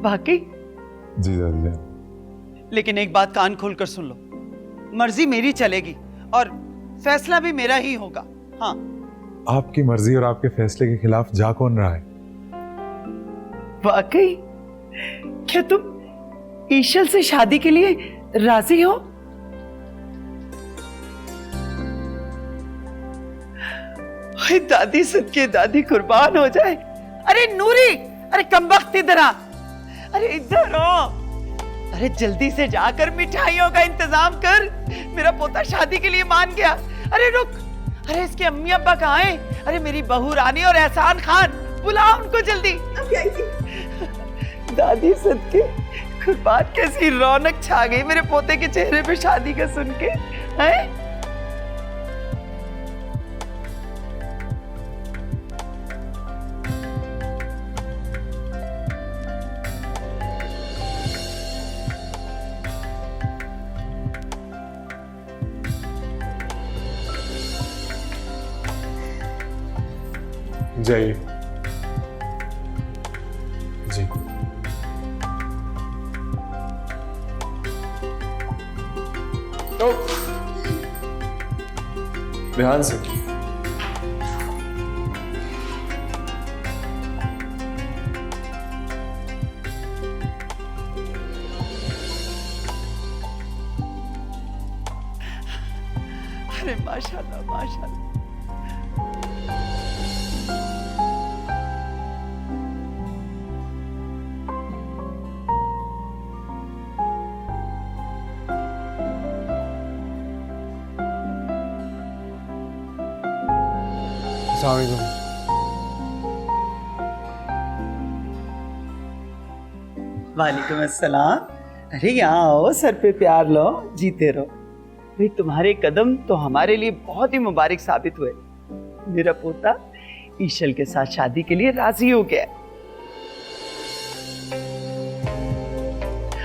वाकई? जी दादी जान। लेकिन एक बात कान खोलकर सुन लो, मर्जी मेरी चलेगी और फैसला भी मेरा ही होगा। हाँ, आपकी मर्जी और आपके फैसले के खिलाफ जा कौन रहा है? वाकई? क्या तुम ईशल से शादी के लिए राजी हो? दादी सदके दादी कुर्बान हो जाए। अरे नूरी, अरे कमबख्त इधर आ, अरे इधर आओ। अरे जल्दी से जाकर मिठाइयों का इंतजाम कर, मेरा पोता शादी के लिए मान गया। अरे रुक, अरे इसके अम्मी अब्बा कहाँ हैं? अरे मेरी बहू रानी और एहसान खान, बुलाओ उनको जल्दी। दादी सदके कुर्बान, कैसी रौनक छा गई मेरे पोते के चेहरे पे शादी का सुन के। हैं? जाइए जी। तो ध्यान से। अरे माशाल्लाह माशाल्लाह। वालेकुम अस्सलाम। अरे यहाँ आओ, सर पे प्यार लो, जीते रहो। भाई तुम्हारे कदम तो हमारे लिए बहुत ही मुबारक साबित हुए। मेरा पोता ईशल के साथ शादी के लिए राजी हो गया।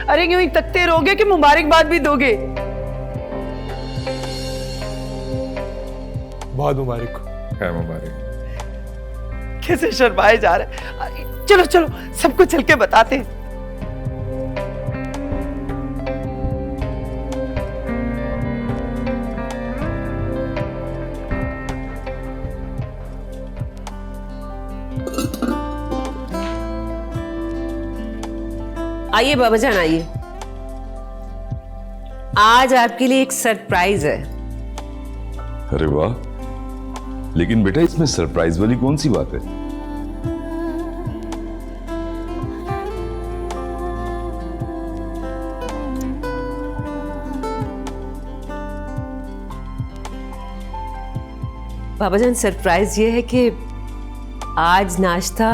अरे यूं ही तकते रहोगे कि मुबारकबाद भी दोगे? बहुत मुबारक हो। क्या मुबारक? कैसे शर्माए जा रहे हैं। चलो चलो सबको चल के बताते हैं। आइए बाबा जान, आइए। आज आपके लिए एक सरप्राइज है। अरे वाह, लेकिन बेटा इसमें सरप्राइज वाली कौन सी बात है? बाबा जान, सरप्राइज ये है कि आज नाश्ता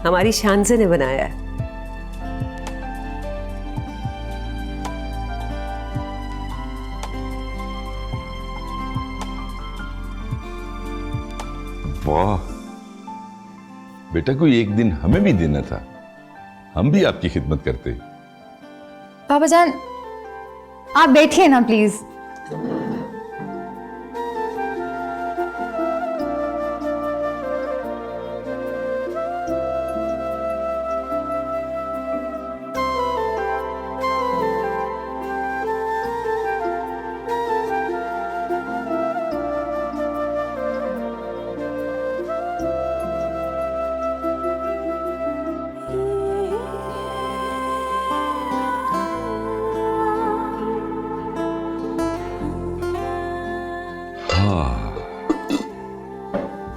हमारी शानज़े ने बनाया है। वाह बेटा, कोई एक दिन हमें भी देना था, हम भी आपकी खिदमत करते। पापा जान आप बैठिए ना प्लीज।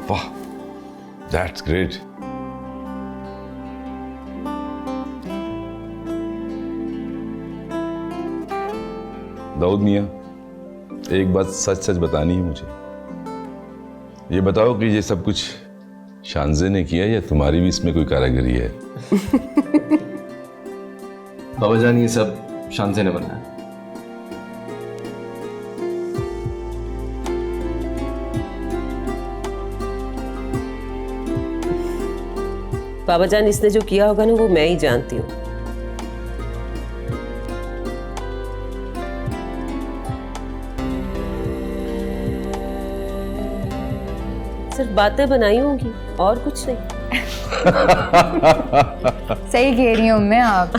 वाह, दैट्स ग्रेट। दाऊद मियां, एक बात सच सच बतानी है मुझे। ये बताओ कि ये सब कुछ शानज़े ने किया या तुम्हारी भी इसमें कोई कारीगरी है? बाबा जान, ये सब शानज़े ने बनाया। बाबा जान, इसने जो किया होगा ना वो मैं ही जानती हूँ। सिर्फ बातें बनाई होंगी और कुछ नहीं। सही कह रही हूँ मैं आप।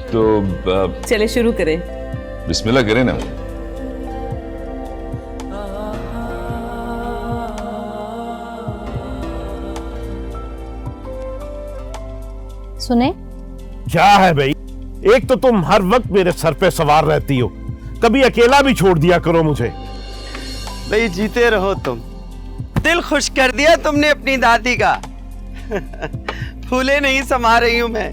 तो चले शुरू करें। बिस्मिल्लाह करें ना। सुने? क्या है भाई, एक तो तुम हर वक्त मेरे सर पे सवार रहती हो, कभी अकेला भी छोड़ दिया करो मुझे। भाई जीते रहो तुम। दिल खुश कर दिया तुमने अपनी दादी का। फूले नहीं समा रही हूं मैं।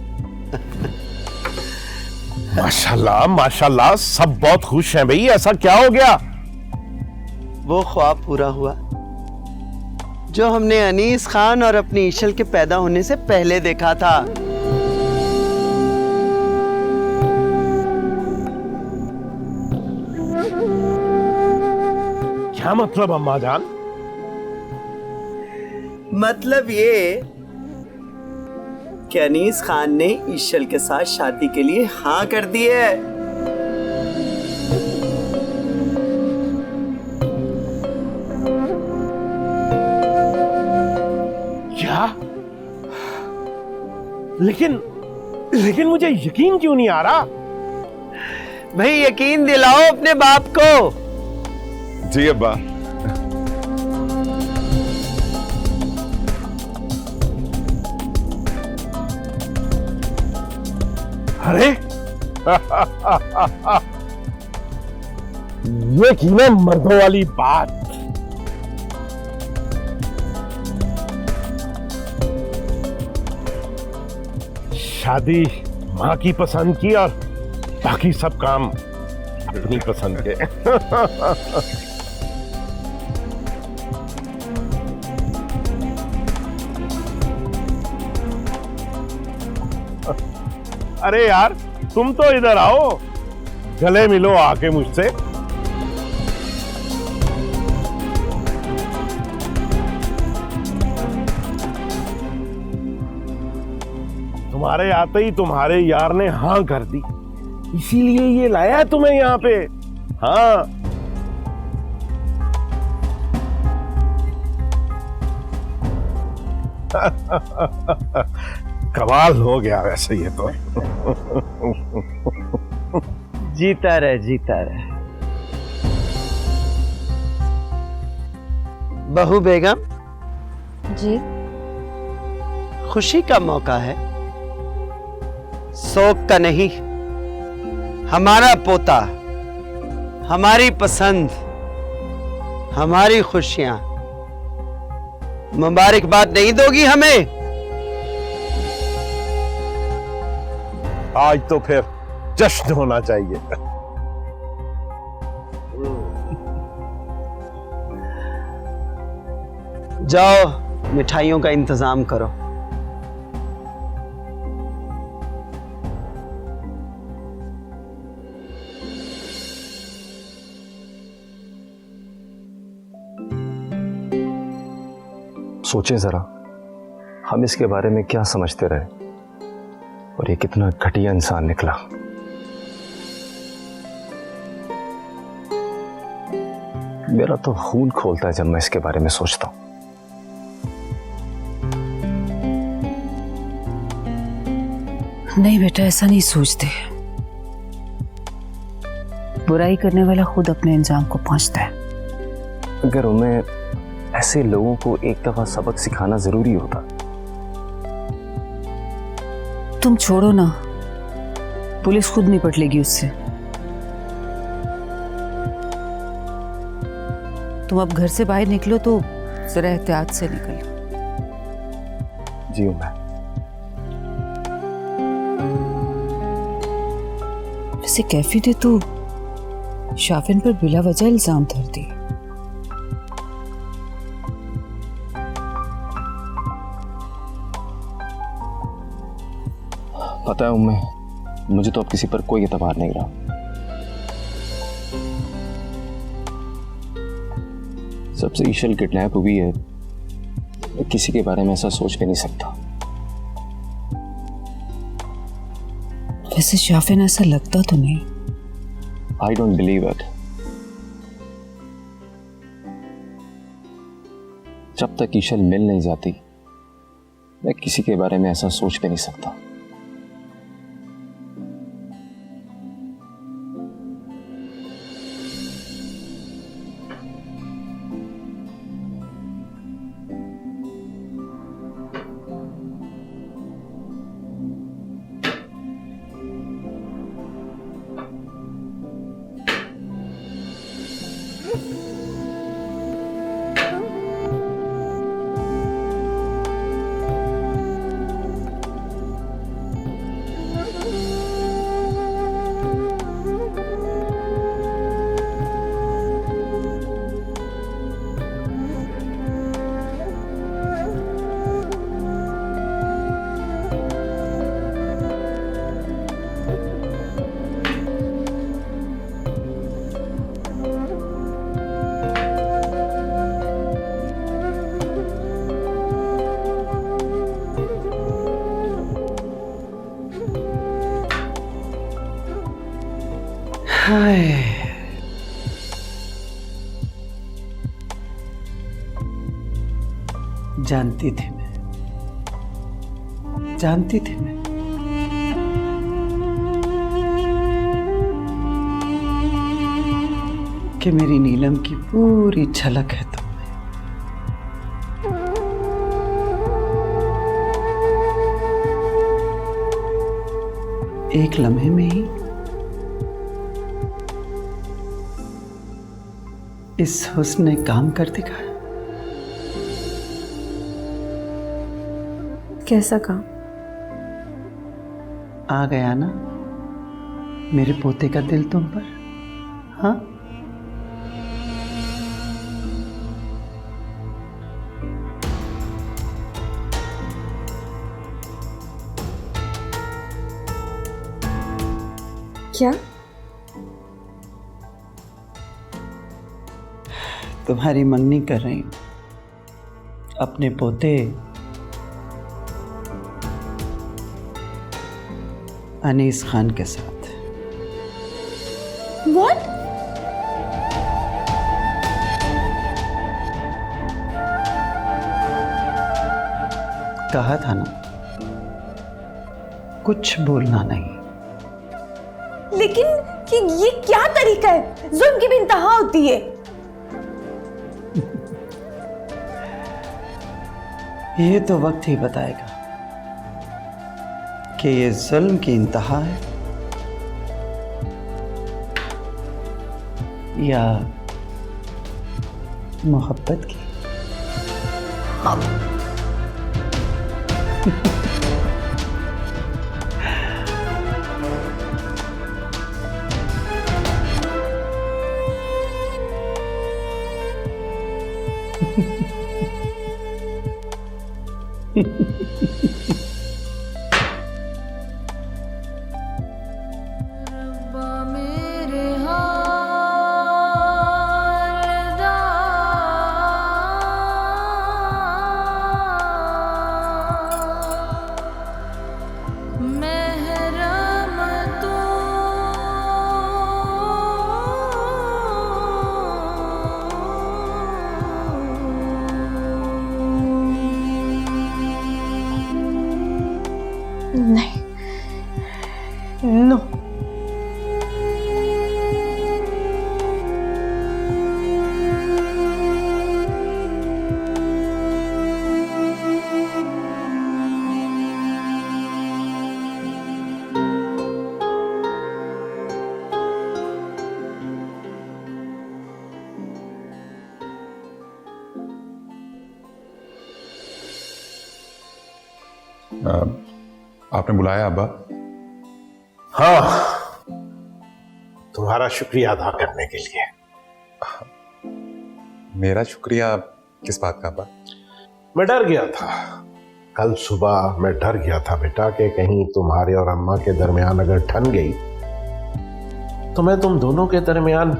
माशाल्लाह माशाल्लाह, सब बहुत खुश हैं भाई, ऐसा क्या हो गया? वो ख्वाब पूरा हुआ जो हमने अनीस खान और अपनी ईशल के पैदा होने से पहले देखा था। क्या मतलब अम्मा जान? मतलब ये कि अनीस खान ने ईशल के साथ शादी के लिए हाँ कर दी है। क्या? लेकिन मुझे यकीन क्यों नहीं आ रहा? भाई यकीन दिलाओ अपने बाप को। जी अब्बा। अरे ये की ना मर्दों वाली बात। शादी माँ की पसंद की और बाकी सब काम अपनी पसंद के। अरे यार तुम तो इधर आओ, गले मिलो आके मुझसे। तुम्हारे आते ही तुम्हारे यार ने हाँ कर दी, इसीलिए ये लाया है तुम्हें यहाँ पे। हाँ कमाल हो गया वैसे ये तो। जीता रहे जीता रहे। बहू बेगम जी। खुशी का मौका है, शौक का नहीं। हमारा पोता, हमारी पसंद, हमारी खुशियां। मुबारकबाद नहीं दोगी हमें? आज तो फिर जश्न होना चाहिए। जाओ मिठाइयों का इंतजाम करो। सोचें जरा, हम इसके बारे में क्या समझते रहे और ये कितना घटिया इंसान निकला। मेरा तो खून खोलता है जब मैं इसके बारे में सोचता हूं। नहीं बेटा, ऐसा नहीं सोचते। बुराई करने वाला खुद अपने अंजाम को पहुंचता है। अगर उन्हें ऐसे लोगों को एक दफा सबक सिखाना जरूरी होता। तुम छोड़ो ना, पुलिस खुद निपट लेगी उससे। तुम अब घर से बाहर निकलो तो जरा एहतियात से निकलो। जी मैं। वैसे कैफी ने तो शाफिन पर बिला वजह इल्जाम धर दिए। पता है उम्मे, मुझे तो अब किसी पर कोई एतबार नहीं रहा। सबसे ईशल किडनैप हुई है, मैं किसी के बारे में ऐसा सोच भी नहीं सकता। वैसे शाफिन ऐसा लगता तो नहीं। I don't believe it. जब तक ईशल मिल नहीं जाती मैं किसी के बारे में ऐसा सोच भी नहीं सकता। हाय, जानती थी मैं, जानती थी मैं। कि मेरी नीलम की पूरी झलक है तुम में। एक लम्हे में ही इस हुस्न ने काम कर दिखाया। कैसा काम? आ गया ना मेरे पोते का दिल तुम पर। हाँ, क्या? तुम्हारी मंगनी कर रही हूं अपने पोते अनीस खान के साथ। What? कहा था ना, कुछ बोलना नहीं। लेकिन ये क्या तरीका है? जुल्म की भी इंतहा होती है। ये तो वक्त ही बताएगा कि ये जुल्म की इंतहा है या मोहब्बत की। नहीं, नो। आपने बुलाया अब्बा? हाँ, तुम्हारा शुक्रिया अदा करने के लिए। मेरा शुक्रिया किस बात का अब्बा? मैं डर गया था, कल सुबह मैं डर गया था बेटा कि कहीं तुम्हारे और अम्मा के दरमियान अगर ठन गई तो मैं तुम दोनों के दरमियान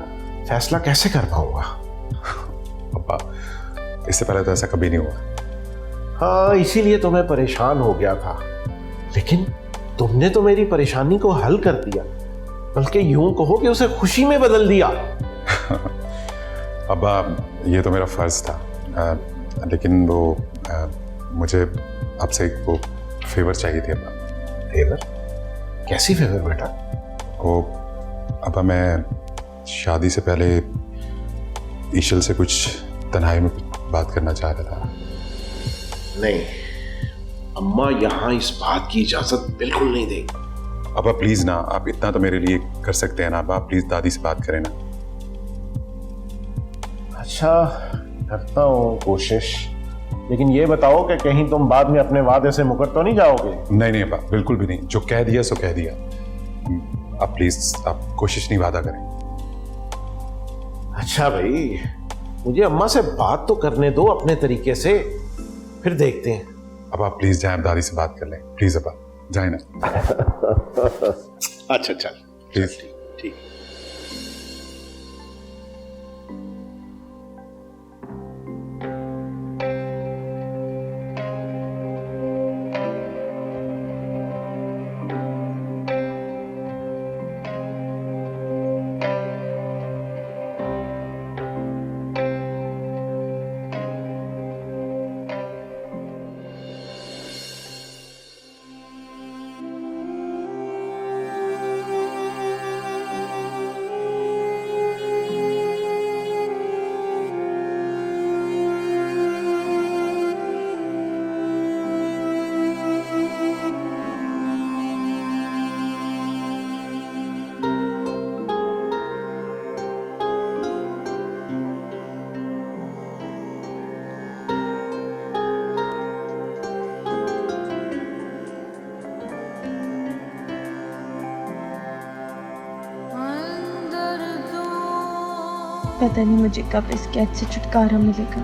फैसला कैसे कर पाऊंगा। अब्बा, इससे पहले तो ऐसा कभी नहीं हुआ। हाँ, इसीलिए तो मैं परेशान हो गया था, लेकिन तुमने तो मेरी परेशानी को हल कर दिया, बल्कि यूं कहो कि उसे खुशी में बदल दिया। अब्बा, ये तो मेरा फर्ज था, लेकिन वो मुझे आपसे एक वो फेवर चाहिए थी अब्बा। फेवर? कैसी फेवर बेटा? वो अब्बा, मैं शादी से पहले ईशल से कुछ तन्हाई में कुछ बात करना चाह रहा था। नहीं, अम्मा यहाँ इस बात की इजाजत बिल्कुल नहीं देगी। अब्बा प्लीज ना, आप इतना तो मेरे लिए कर सकते हैं ना अब्बा, प्लीज दादी से बात करें ना। अच्छा, करता हूँ कोशिश, लेकिन ये बताओ कि कहीं तुम बाद में अपने वादे से मुकर तो नहीं जाओगे? नहीं नहीं अब्बा, बिल्कुल भी नहीं, जो कह दिया सो कह दिया। आप प्लीज, आप कोशिश नहीं, वादा करें। अच्छा भाई, मुझे अम्मा से बात तो करने दो अपने तरीके से, फिर देखते हैं। अब आप प्लीज जाएं, दादी से बात कर लें प्लीज। अब्बा जाए ना। अच्छा चल, प्लीज। ठीक। पता नहीं मुझे कब इस कैद से छुटकारा मिलेगा।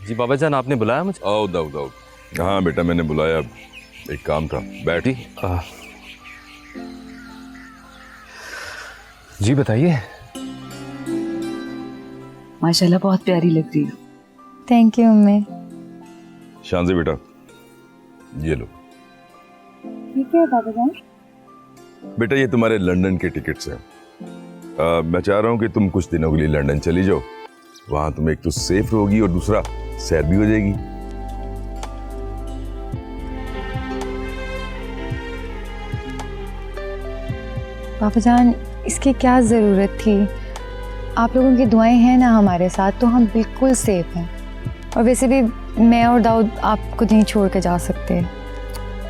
जी बाबा जान, आपने बुलाया मुझे? आओ दाऊद आओ। हाँ बेटा, मैंने बुलाया, एक काम था, बैठी। जी बताइए। माशाल्लाह बहुत प्यारी लग रही हो। थैंक यू अम्मी। शांति बेटा, ये लो। ठीक है बाबा जान। बेटा ये तुम्हारे लंदन के टिकट्स हैं। मैं चाह रहा हूँ कि तुम कुछ दिनों के लिए लंदन चली जाओ। वहां तुम एक तो सेफ रहोगी और दूसरा सैर भी हो जाएगी। पापा जान, इसकी क्या ज़रूरत थी? आप लोगों की दुआएं हैं ना हमारे साथ, तो हम बिल्कुल सेफ हैं। और वैसे भी मैं और दाऊद आपको नहीं छोड़ के जा सकते।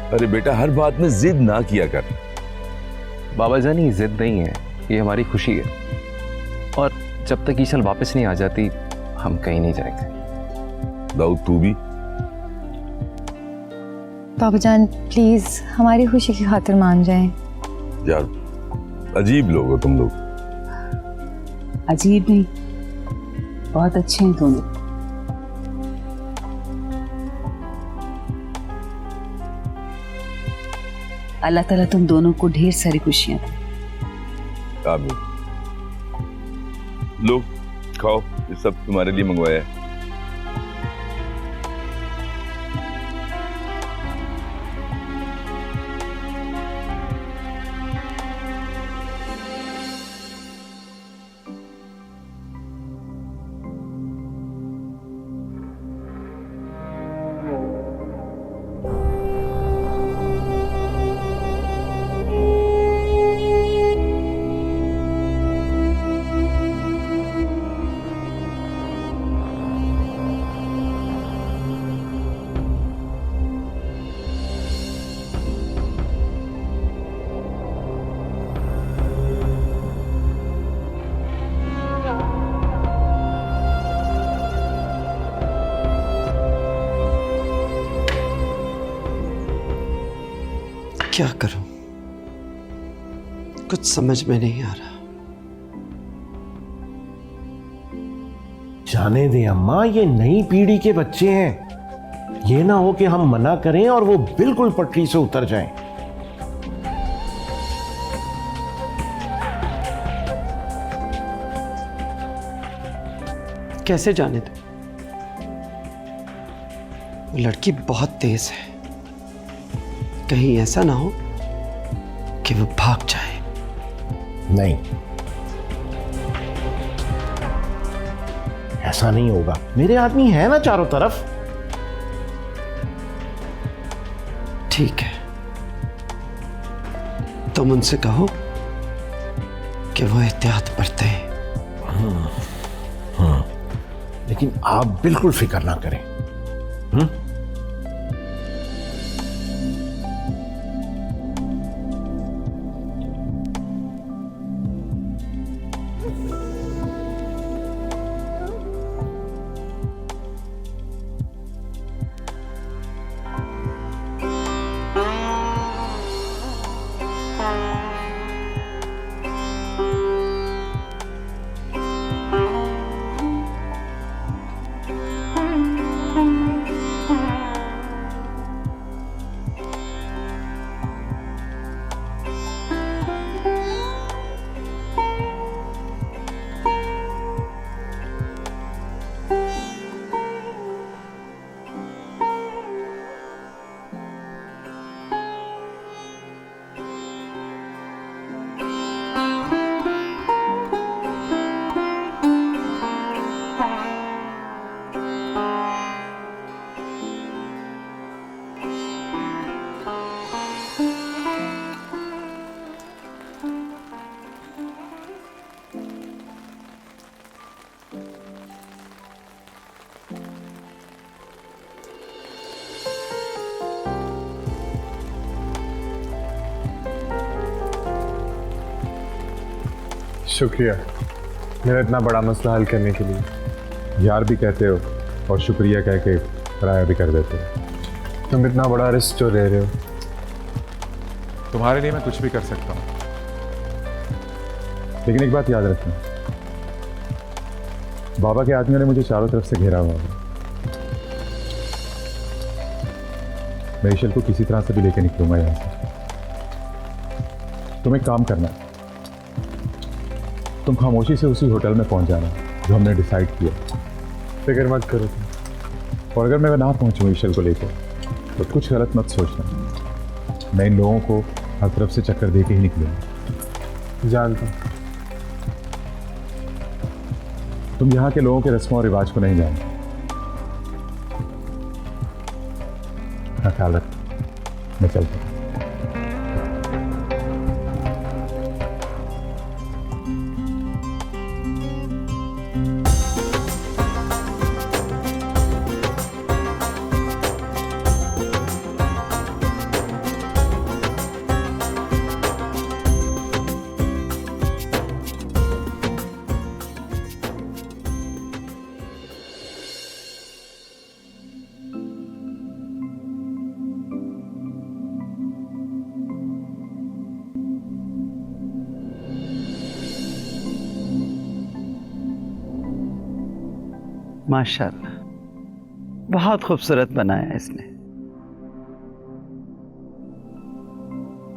अरे बेटा, हर बात में जिद ना किया कर। बाबा जान ये जिद नहीं है, ये हमारी खुशी है। और जब तक ईशल वापस नहीं आ जाती हम कहीं नहीं जाएंगे। दाऊद तू भी। पापा जान प्लीज हमारी खुशी की खातिर मान जाएं। यार अजीब लोग हो तुम लोग। अजीब नहीं, बहुत अच्छे हैं दोनों। अल्लाह ताला तुम दोनों को ढेर सारी खुशियां दें। आमीन। लो खाओ, ये सब तुम्हारे लिए मंगवाया है। क्या करूं, कुछ समझ में नहीं आ रहा। जाने दे अम्मा, ये नई पीढ़ी के बच्चे हैं। ये ना हो कि हम मना करें और वो बिल्कुल पटरी से उतर जाएं। कैसे जाने दो? वो लड़की बहुत तेज है, कहीं ऐसा ना हो कि वो भाग जाए। नहीं, ऐसा नहीं होगा। मेरे आदमी है ना चारों तरफ। ठीक है, तुम उनसे कहो कि वो एहतियात बरतें। लेकिन आप बिल्कुल फिक्र ना करें। शुक्रिया मेरा इतना बड़ा मसला हल करने के लिए। यार भी कहते हो और शुक्रिया कह के पराया भी कर देते हो। तुम इतना बड़ा रिस्क जो ले रहे हो। तुम्हारे लिए मैं कुछ भी कर सकता हूँ, लेकिन एक बात याद रखना, बाबा के आदमियों ने मुझे चारों तरफ से घेरा हुआ है। मैं ईशल को किसी तरह से भी लेके निकलूंगा यहाँ से। तुम एक काम करना, तुम खामोशी से उसी होटल में पहुंच जाना जो हमने डिसाइड किया। फिक्र मत करो तुम। और अगर मैं ना पहुंचूं ईशल को लेकर तो कुछ गलत मत सोचना। मैं इन लोगों को हर तरफ से चक्कर दे के ही निकलूंगा। जानता हूँ। तुम यहाँ के लोगों के रस्मों और रिवाज को नहीं जानते। हाँ, ख्याल रख, मैं चलता हूँ। माशाल्लाह, बहुत खूबसूरत बनाया इसने।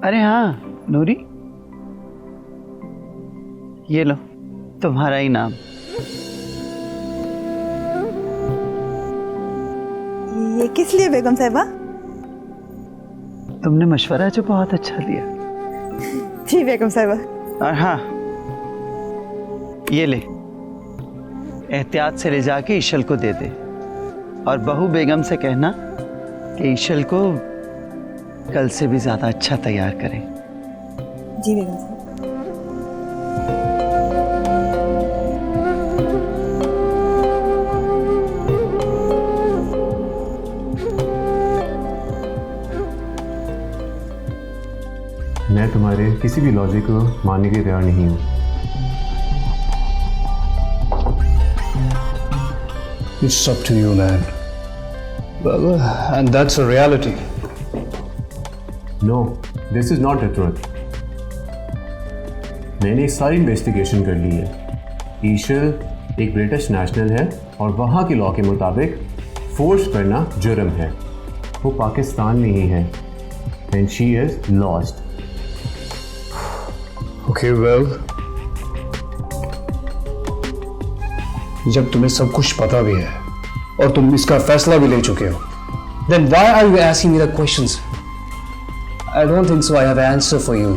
अरे हाँ नूरी, ये लो तुम्हारा इनाम। ये किस लिए बेगम साहिबा? तुमने मशवरा जो बहुत अच्छा दिया। जी बेगम साहिबा। और हाँ, ये ले, एहतियात से ले जाके ईशल को दे दे, और बहू बेगम से कहना कि ईशल को कल से भी ज्यादा अच्छा तैयार करें। जी बेगम साहिबा। मैं तुम्हारे किसी भी लॉजिक को मानने के तैयार नहीं हूँ। It's up to you, man. And that's a reality. No, this is not the truth. मैंने सारी इन्वेस्टिगेशन कर ली है। ईशल एक ब्रिटिश नेशनल है और वहाँ के लॉ के मुताबिक फोर्स करना जुर्म है। वो पाकिस्तान में ही है and she is lost. Okay, well, जब तुम्हें सब कुछ पता भी है और तुम इसका फैसला भी ले चुके हो, then why are you asking me the questions? I don't think so I have an answer for you.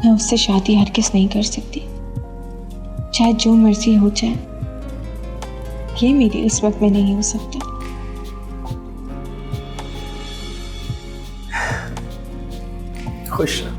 मैं उससे शादी हरगिज़ नहीं कर सकती, चाहे जो मर्जी हो जाए। ये मेरी किस्मत में नहीं हो सकता। खुश रहो।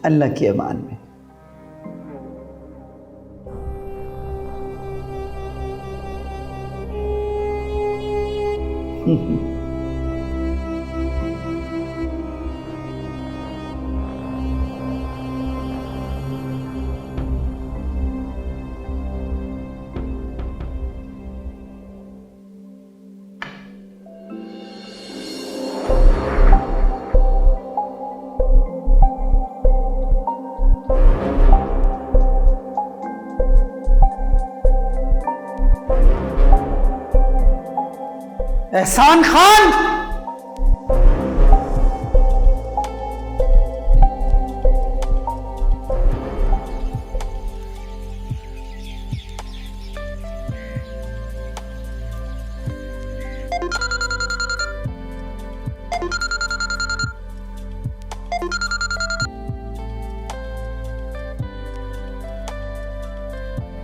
अल्लाह की अमान में। एहसान खान,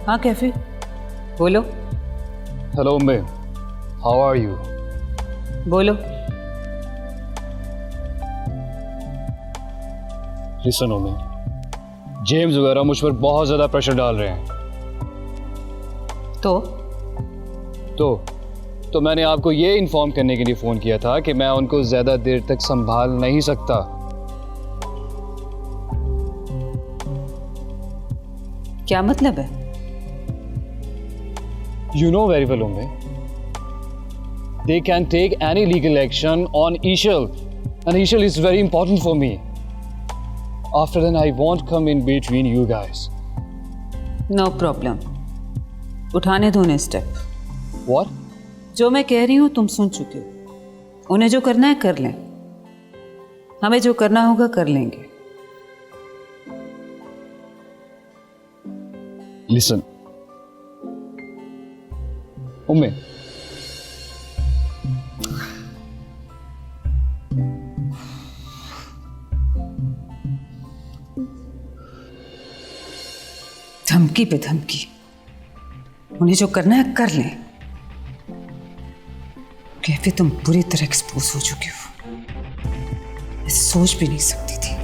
हाँ कैफे, बोलो। Hello Ambe, how are you? बोलो। लिसन ओमे, जेम्स वगैरह मुझ पर बहुत ज्यादा प्रेशर डाल रहे हैं। तो मैंने आपको ये इन्फॉर्म करने के लिए फोन किया था कि मैं उनको ज्यादा देर तक संभाल नहीं सकता। क्या मतलब है? You know very well, Umme. They can take any legal action on Ishal, and Ishal is very important for me. After then, I won't come in between you guys. No problem, उठाने दो उन्हें step. What? जो मैं कह रही हूँ तुम सुन चुके हो। उन्हें जो करना है कर लें, हमें जो करना होगा कर लेंगे। Listen. Umme. धमकी पे धमकी, उन्हें जो करना है कर लें। कैफे तुम बुरी तरह एक्सपोज हो चुके हो, मैं सोच भी नहीं सकती थी।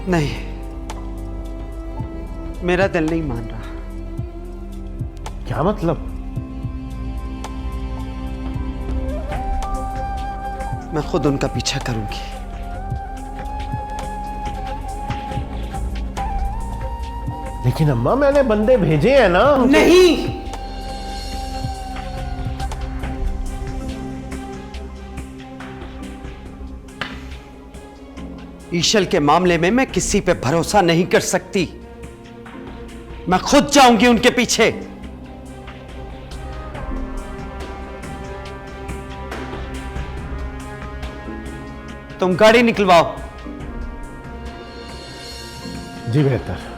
नहीं, मेरा दिल नहीं मान रहा। क्या मतलब? मैं खुद उनका पीछा करूंगी। लेकिन अम्मा, मैंने बंदे भेजे हैं ना। नहीं, ईशल के मामले में मैं किसी पे भरोसा नहीं कर सकती। मैं खुद जाऊंगी उनके पीछे। तुम गाड़ी निकलवाओ। जी बेहतर।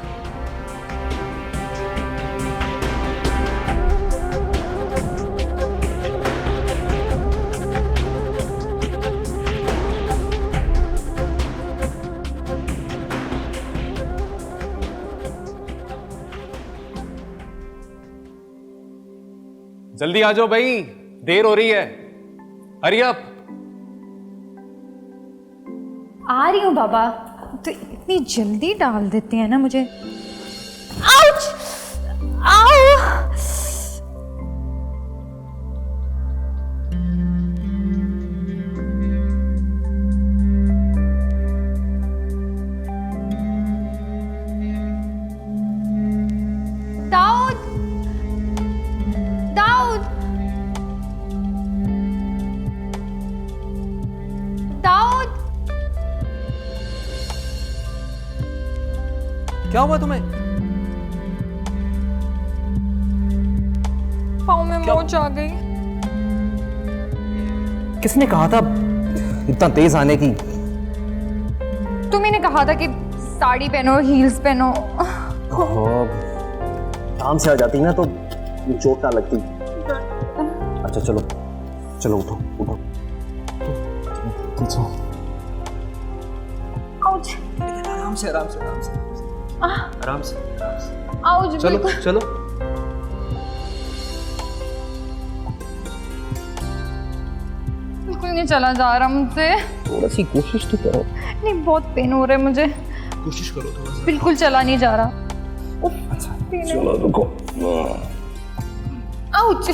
जल्दी आ जाओ भाई, देर हो रही है। Hurry up. आ रही हूँ बाबा। तो इतनी जल्दी डाल देते हैं ना मुझे। आउच! आओ! दाऊद! दाऊद! दाऊद! क्या हुआ तुम्हें? पाँव में मोच आ गई। किसने कहा था इतना तेज आने की? तुम्ही ने कहा था कि साड़ी पहनो और हील्स पहनो। काम से आ जाती ना तो चोट ना लगती। अच्छा चलो चलो, उठो उठो। आउच! आराम से आराम से आराम से आराम से आराम से। आउच! चलो बिल्कुल। चलो। बिल्कुल नहीं चला जा रहा मुझसे। थोड़ा सी कोशिश तो करो। नहीं, बहुत पेन हो रहा है मुझे। कोशिश करो थोड़ा सा। बिल्कुल चला नहीं जा रहा। अच्छा चलो रुको। आउच!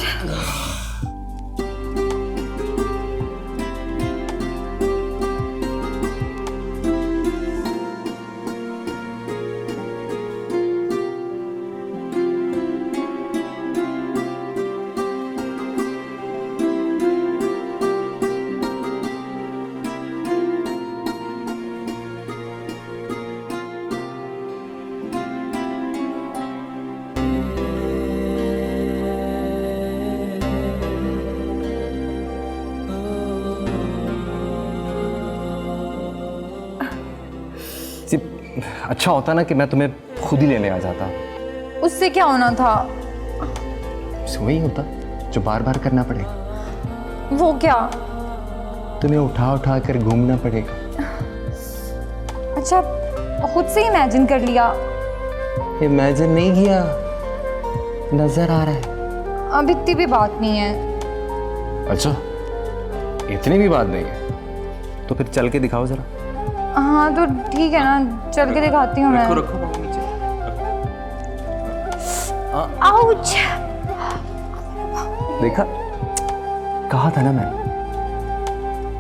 अच्छा होता ना कि मैं तुम्हें खुद ही लेने आ जाता। उससे क्या होना था? वही होता जो बार बार करना पड़ेगा। वो क्या? तुम्हें उठा उठा कर घूमना पड़ेगा। अच्छा, खुद से इमेजिन कर लिया? इमेजिन नहीं किया, नजर आ रहा है। अब इतनी भी बात नहीं है। अच्छा, इतनी भी बात नहीं है तो फिर चल के दिखाओ जरा। हाँ तो ठीक है ना, चल के दिखाती हूँ मैं। रखो रखो नीचे। आउच! देखा, कहा था ना मैं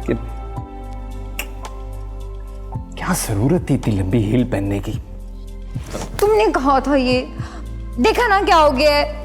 कि क्या जरूरत थी इतनी लंबी हील पहनने की। तुमने कहा था ये, देखा ना क्या हो गया है।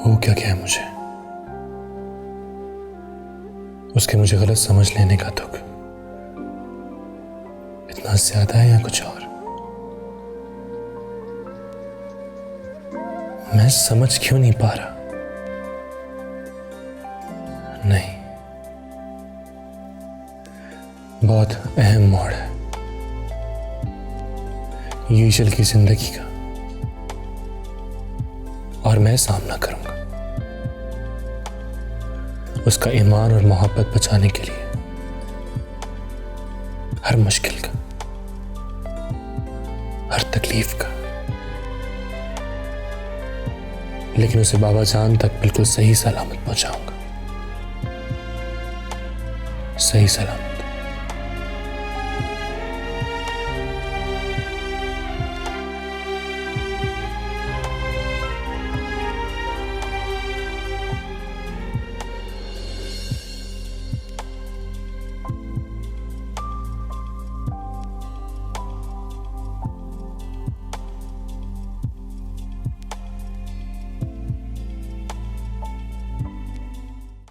हो क्या गया है मुझे? उसके मुझे गलत समझ लेने का दुख इतना ज्यादा है या कुछ और? मैं समझ क्यों नहीं पा रहा? नहीं, बहुत अहम मोड़ है ये ईशल की जिंदगी का, और मैं सामना करूंगा उसका ईमान और मोहब्बत बचाने के लिए हर मुश्किल का, हर तकलीफ का। लेकिन उसे बाबा जान तक बिल्कुल सही सलामत पहुंचाऊंगा, सही सलामत।